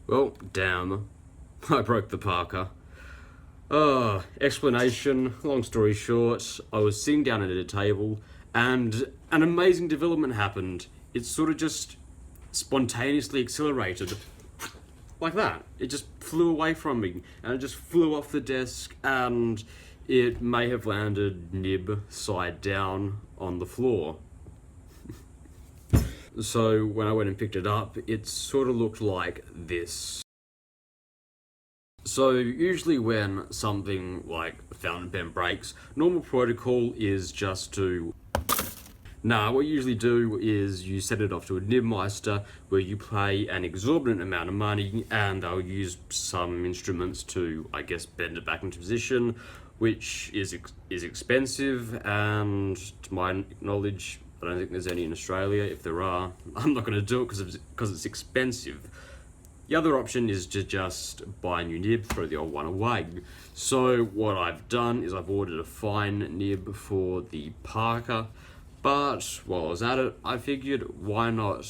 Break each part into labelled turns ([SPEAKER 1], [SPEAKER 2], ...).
[SPEAKER 1] Well, damn. I broke the Parker. Explanation, long story short, I was sitting down at a table and an amazing development happened. It sort of just spontaneously accelerated. Like that. It just flew away from me and it just flew off the desk and it may have landed nib side down on the floor. So when I went and picked it up, it sort of looked like this. So usually when something like a fountain pen breaks, normal protocol is just to... Nah, what you usually do is you set it off to a nibmeister where you pay an exorbitant amount of money and they'll use some instruments to, I guess, bend it back into position, which is expensive, and to my knowledge, I don't think there's any in Australia. If there are, I'm not going to do it because it's expensive. The other option is to just buy a new nib, throw the old one away. So what I've done is I've ordered a fine nib for the Parker, but while I was at it, I figured why not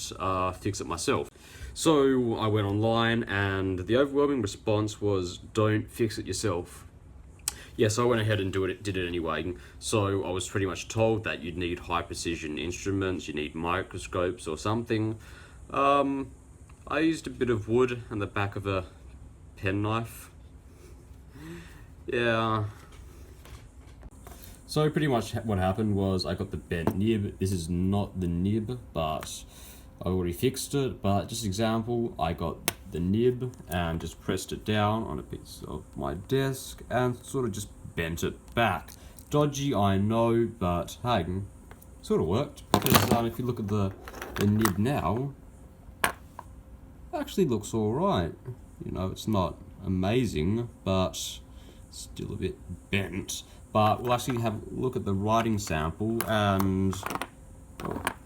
[SPEAKER 1] fix it myself. So I went online and the overwhelming response was don't fix it yourself. Yes, I went ahead and did it anyway. So I was pretty much told that you'd need high precision instruments, you need microscopes or something. I used a bit of wood and the back of a penknife. Yeah. So pretty much what happened was I got the bent nib. This is not the nib, but I already fixed it. But just example, I got the nib and just pressed it down on a piece of my desk and sort of just bent it back. Dodgy, I know, but hey, sort of worked. Because if you look at the nib now, actually looks alright. You know, it's not amazing, but still a bit bent. But we'll actually have a look at the writing sample and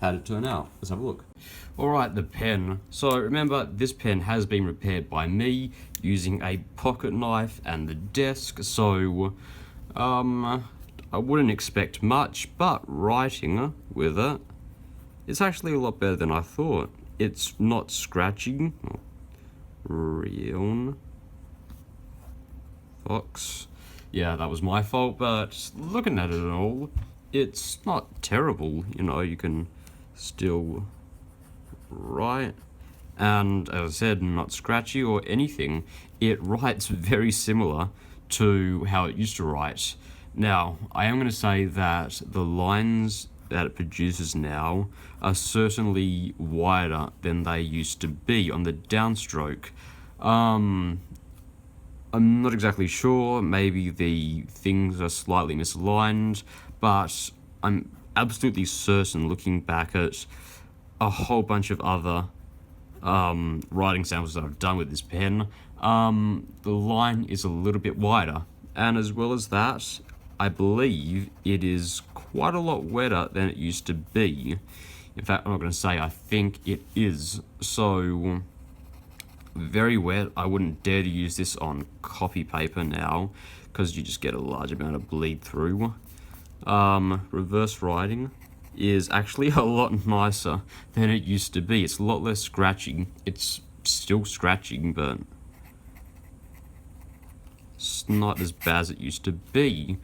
[SPEAKER 1] how did it turn out? Let's have a look. Alright, the pen. So remember, this pen has been repaired by me using a pocket knife and the desk, so I wouldn't expect much, but writing with it, it's actually a lot better than I thought. It's not scratchy. Real Fox. Yeah, that was my fault, but looking at it all, it's not terrible. You know, you can still write. And as I said, not scratchy or anything. It writes very similar to how it used to write. Now, I am going to say that the lines that it produces now are certainly wider than they used to be on the downstroke. I'm not exactly sure, maybe the things are slightly misaligned, but I'm absolutely certain, looking back at a whole bunch of other writing samples that I've done with this pen, the line is a little bit wider. And as well as that, I believe it is quite a lot wetter than it used to be. In fact, I'm not going to say I think it is. So, very wet. I wouldn't dare to use this on copy paper now, because you just get a large amount of bleed through. Reverse writing is actually a lot nicer than it used to be. It's a lot less scratching. It's still scratching, but it's not as bad as it used to be.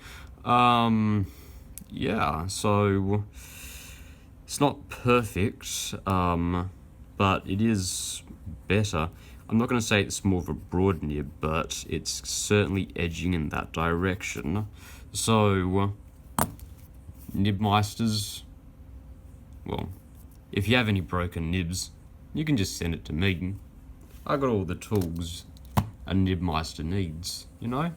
[SPEAKER 1] Yeah, so it's not perfect, but it is better. I'm not going to say it's more of a broad nib, but it's certainly edging in that direction. So, nibmeisters, well, if you have any broken nibs, you can just send it to me. I got all the tools a nibmeister needs, you know?